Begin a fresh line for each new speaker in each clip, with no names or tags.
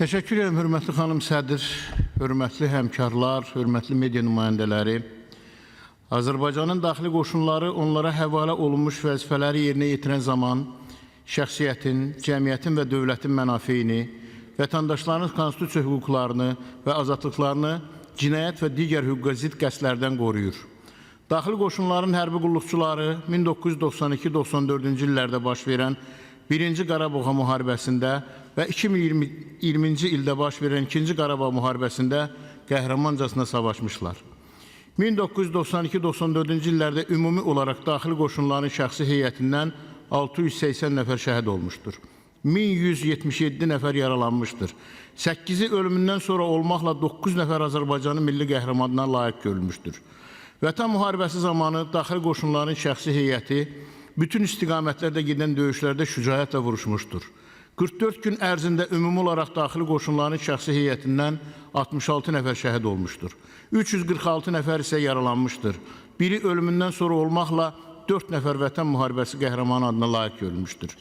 Təşəkkür edirəm, hörmətli xanım sədr, hörmətli həmkarlar, hörmətli media nümayəndələri. Azərbaycanın daxili qoşunları onlara həvalə olunmuş vəzifələri yerinə yetirən zaman şəxsiyyətin, cəmiyyətin və dövlətin mənafeyini, vətəndaşların konstitusiya hüquqlarını və azadlıqlarını cinayət və digər hüquqa zidd qəsdlərdən qoruyur. Daxili qoşunların hərbi qulluqçuları 1992-94-cü illərdə baş verən 1-ci Qarabağ müharibəsində və 2020-ci ildə baş verən 2-ci Qarabağ müharibəsində qəhrəmancasına savaşmışlar. 1992-94-cü illərdə ümumi olaraq daxili qoşunların şəxsi heyətindən 680 nəfər şəhid olmuşdur. 1177 nəfər yaralanmışdır. 8-i ölümündən sonra olmaqla 9 nəfər Azərbaycanın milli qəhrəmanına layiq görülmüşdür. Vətən müharibəsi zamanı daxili qoşunların şəxsi heyəti bütün istiqamətlərdə gedən döyüşlərdə şücaətlə vuruşmuşdur. 44 gün ərzində ümumi olaraq daxili qoşunların şəxsi heyətindən 66 nəfər şəhid olmuşdur. 346 nəfər isə yaralanmışdır. Biri ölümündən sonra olmaqla 4 nəfər vətən müharibəsi qəhrəmanı adına layiq görülmüşdür.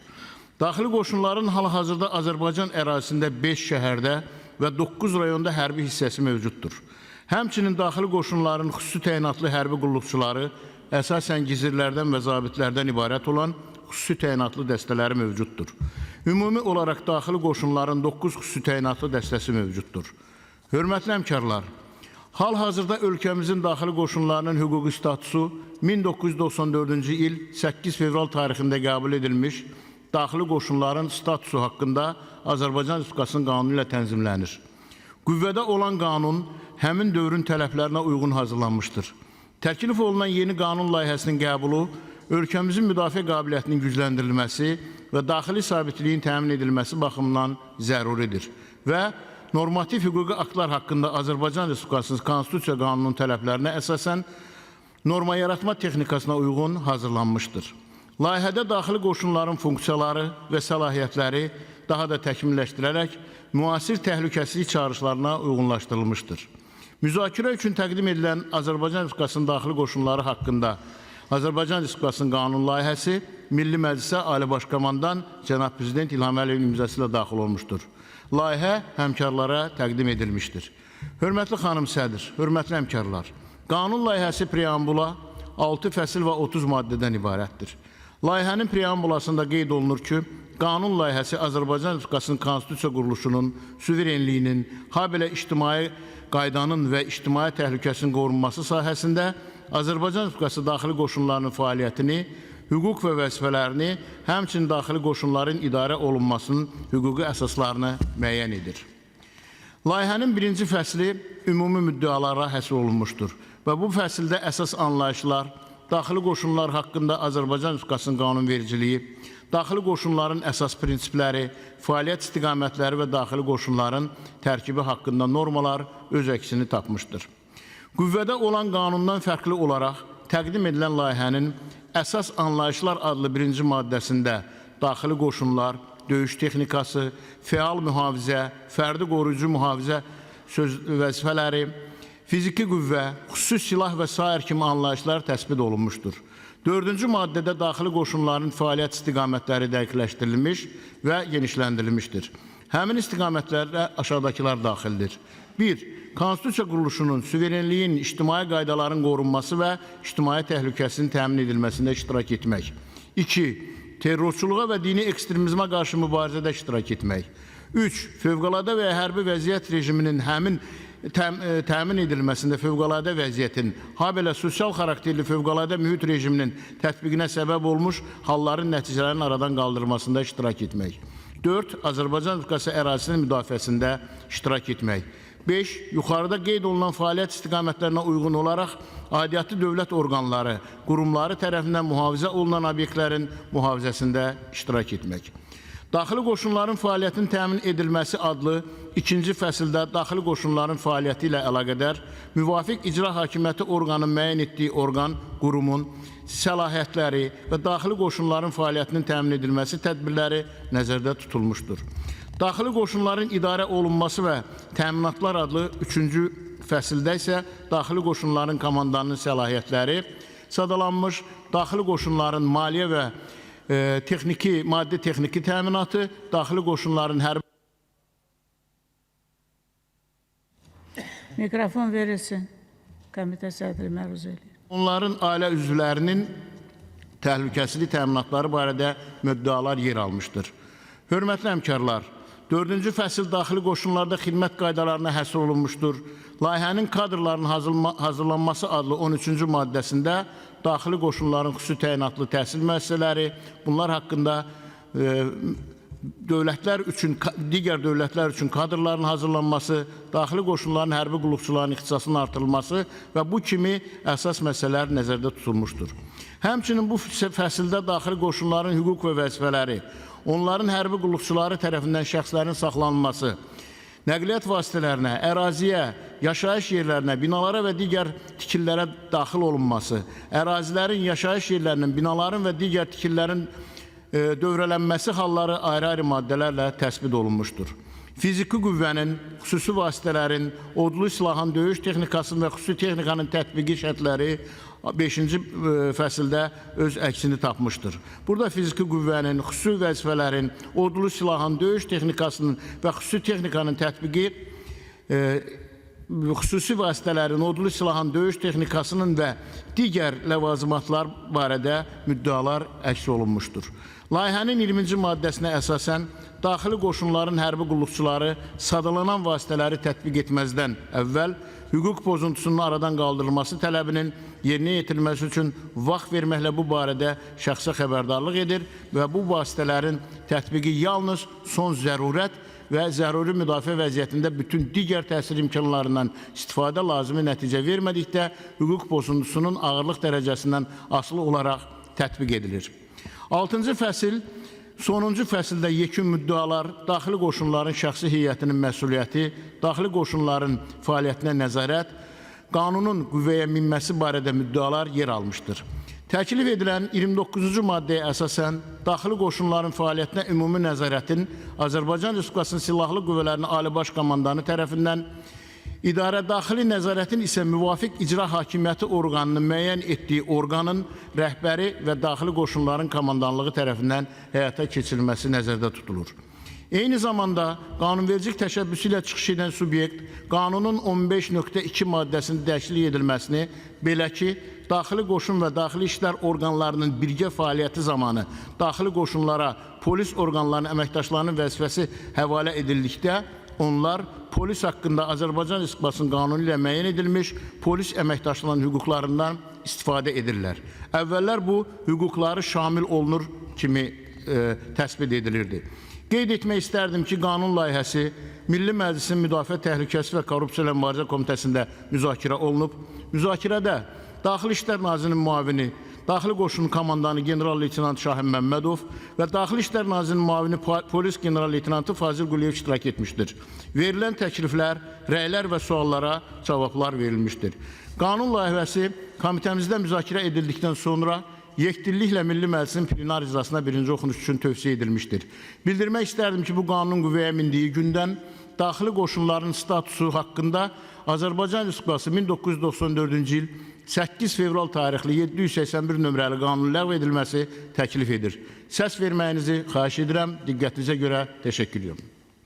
Daxili qoşunların hal-hazırda Azərbaycan ərazisində 5 şəhərdə və 9 rayonda hərbi hissəsi mövcuddur. Həmçinin daxili qoşunların xüsusi təyinatlı hərbi qulluqçuları əsasən gizirlərdən və zabitlərdən ibarət olan xüsusi təyinatlı dəstələri mövcuddur. Ümumi olaraq daxili qoşunların 9 xüsusi təyinatlı dəstəsi mövcuddur. Hörmətli həmkarlar, hal-hazırda ölkəmizin daxili qoşunlarının hüquqi statusu 1994-cü il 8 fevral tarixində qəbul edilmiş daxili qoşunların statusu haqqında Azərbaycan Respublikasının qanunu ilə tənzimlənir. Qüvvədə olan qanun həmin dövrün tələblərinə uyğun hazırlanmışdır. Təklif olunan yeni qanun layihəsinin qəbulu, ölkəmizin müdafiə qabiliyyətinin gücləndirilməsi və daxili sabitliyin təmin edilməsi baxımından zəruridir və normativ hüquqi aktlar haqqında Azərbaycan Respublikasının Konstitusiya qanunun tələblərinə əsasən norma yaratma texnikasına uyğun hazırlanmışdır. Layihədə daxili qoşunların funksiyaları və səlahiyyətləri daha da təkmilləşdirərək müasir təhlükəsizlik çağrışlarına uyğunlaşdırılmışdır. Müzakirə üçün təqdim edilən Azərbaycan Respublikasının daxili qoşunları haqqında Azərbaycan Respublikasının qanun layihəsi Milli Məclisə Ali Baş Komandan Cənab Prezident İlham Əliyevin imzası ilə daxil olmuşdur. Layihə həmkarlara təqdim edilmişdir. Hörmətli xanım sədr, hörmətli həmkarlar, qanun layihəsi preambula 6 fəsil və 30 maddədən ibarətdir. Layihənin preambulasında qeyd olunur ki, qanun layihəsi Azərbaycan Respublikasının konstitusiya quruluşunun, suverenliyinin, habelə ictimai qaydanın və ictimai təhlükəsinin qorunması sahəsində Azərbaycan Respublikası daxili qoşunlarının fəaliyyətini, hüquq və vəzifələrini, həmçinin daxili qoşunların idarə olunmasının hüquqi əsaslarını müəyyən edir. Layihənin 1-ci fəsli ümumi müddəalara həsr olunmuşdur və bu fəsildə əsas anlayışlar, daxili qoşunlar haqqında Azərbaycan Respublikasının qanunvericiliyi, daxili qoşunların əsas prinsipləri, fəaliyyət istiqamətləri və daxili qoşunların tərkibi haqqında normalar öz əksini tapmışdır. Qüvvədə olan qanundan fərqli olaraq təqdim edilən layihənin əsas anlayışlar adlı 1-ci maddəsində daxili qoşunlar, döyüş texnikası, fəal mühafizə, fərdi qoruyucu mühafizə vəzifələri, fiziki qüvvə, xüsusi silah və sair kimi anlayışlar təsbit olunmuşdur. 4-cü maddədə daxili qoşunların fəaliyyət istiqamətləri dəqiqləşdirilmiş və genişləndirilmişdir. Həmin istiqamətlərlə aşağıdakılar daxildir. 1. Konstitusiya quruluşunun, suverenliyin, ictimai qaydaların qorunması və ictimai təhlükəsinin təmin edilməsində iştirak etmək. 2. Terrorçuluğa və dini ekstremizmə qarşı mübarizədə iştirak etmək. 3. Fövqəladə və hərbi vəziyyət rejiminin həmin təmin edilməsində fövqəladə vəziyyətin, habelə sosial xarakterli fövqəladə mühit rejiminin tətbiqinə səbəb olmuş halların nəticələrinin aradan qaldırılmasında iştirak etmək. 4. Azərbaycan Respublikası ərazisinin müdafiəsində iştirak etmək. 5. Yuxarıda qeyd olunan fəaliyyət istiqamətlərinə uyğun olaraq aidiyyatlı dövlət orqanları, qurumları tərəfindən mühafizə olunan obyektlərin mühafizəsində iştirak etmək. Daxili qoşunların fəaliyyətinin təmin edilməsi adlı 2-ci fəsildə daxili qoşunların fəaliyyəti ilə əlaqədar müvafiq icra hakimiyyəti orqanının müəyyən etdiyi orqan, qurumun səlahiyyətləri və daxili qoşunların fəaliyyətinin təmin edilməsi tədbirləri nəzərdə tutulmuşdur. Daxili qoşunların idarə olunması və təminatlar adlı 3-cü fəsildə isə daxili qoşunların komandanının səlahiyyətləri sadalanmış, daxili qoşunların maliyyə və maddi texniki təminatı, daxili qoşunların hərbi
Mikrofon verilsin. Komitə sədri məruz edir.
Onların ailə üzvlərinin təhlükəsizlik təminatları barədə müddialar yer almışdır. Hörmətli həmkarlar, 4-cü fəsil daxili qoşunlarda xidmət qaydalarına həsr olunmuşdur. Layihənin kadrların hazırlanması adlı 13-cü maddəsində daxili qoşunların xüsusi təyinatlı təhsil müəssisələri, bunlar haqqında digər dövlətlər üçün kadrların hazırlanması, daxili qoşunların hərbi qulluqçuların ixtisasının artırılması və bu kimi əsas məsələlər nəzərdə tutulmuşdur. Həmçinin bu fəsildə daxili qoşunların hüquq və vəzifələri, onların hərbi qulluqçuları tərəfindən şəxslərin saxlanılması, nəqliyyat vasitələrinə, əraziyə, yaşayış yerlərinə, binalara və digər tikililərə daxil olunması, ərazilərin, yaşayış yerlərinin, binaların və digər tikililərin dövrələnməsi halları ayrı-ayrı maddələrlə təsbit olunmuşdur. Fiziki qüvvənin, xüsusi vasitələrin, odlu silahın, döyüş texnikasının və xüsusi texnikanın tətbiqi şərtləri 5-ci fəsildə öz əksini tapmışdır. Burada fiziki qüvvənin, xüsusi vəzifələrin, odlu silahın, döyüş texnikasının və xüsusi texnikanın tətbiqi, xüsusi vasitələrin, odlu silahın, döyüş texnikasının və digər ləvazimatlar barədə müddialar əks olunmuşdur. Layihənin 20-ci maddəsinə əsasən daxili qoşunların hərbi qulluqçuları sadalanan vasitələri tətbiq etməzdən əvvəl hüquq pozuntusunun aradan qaldırılması tələbinin yerinə yetirilməsi üçün vaxt verməklə bu barədə şəxsə xəbərdarlıq edir və bu vasitələrin tətbiqi yalnız son zərurət və zəruri müdafiə vəziyyətində bütün digər təsir imkanlarından istifadə lazımi nəticə vermədikdə hüquq pozuntusunun ağırlıq dərəcəsindən asılı olaraq tətbiq edilir. 6-cı fəsil, sonuncu fəsildə yekun müddialar, daxili qoşunların şəxsi heyətinin məsuliyyəti, daxili qoşunların fəaliyyətinə nəzarət, qanunun qüvvəyə minməsi barədə müddialar yer almışdır. Təklif edilən 29-cu maddəyə əsasən daxili qoşunların fəaliyyətinə ümumi nəzarətin Azərbaycan Respublikasının Silahlı Qüvvələrinin Ali Baş Komandanı tərəfindən, İdarə daxili nəzarətin isə müvafiq icra hakimiyyəti orqanının müəyyən etdiyi orqanın rəhbəri və daxili qoşunların komandanlığı tərəfindən həyata keçirilməsi nəzərdə tutulur. Eyni zamanda qanunvericilik təşəbbüsü ilə çıxış edən subyekt qanunun 15.2 maddəsinin dəyişiklik edilməsini, belə ki, daxili qoşun və daxili işlər orqanlarının birgə fəaliyyəti zamanı daxili qoşunlara polis orqanlarının əməkdaşlarının vəzifəsi həvalə edildikdə, onlar polis haqqında Azərbaycan Respublikasının qanunu ilə müəyyən edilmiş polis əməkdaşlarının hüquqlarından istifadə edirlər. Əvvəllər bu hüquqları şamil olunur kimi təsbit edilirdi. Qeyd etmək istərdim ki, qanun layihəsi Milli Məclisin Müdafiə Təhlükəsi və Korrupsiya ilə Mübarizə Komitəsində müzakirə olunub. Müzakirədə Daxili İşlər Nazirinin müavini, Daxili Qoşunun komandanı general-leytenant Şahin Məmmədov və Daxili İşlər Nazirinin müavini polis general-leytenantı Fazil Quliyev iştirak etmişdir. Verilən təkliflər, rəylər və suallara cavablar verilmişdir. Qanun layihəsi komitəmizdə müzakirə edildikdən sonra yekdilliklə Milli Məclisin plenar icrasına birinci oxunuş üçün tövsiyə edilmişdir. Bildirmək istərdim ki, bu qanunun qüvvəyə mindiyi gündən daxili qoşunların statusu haqqında Azərbaycan Respublikası 1994-cü il 8 fevral tarixli 781 nömrəli qanunun ləğv edilməsi təklif edir. Səs verməyinizi xahiş edirəm. Diqqətinizə görə təşəkkür edirəm.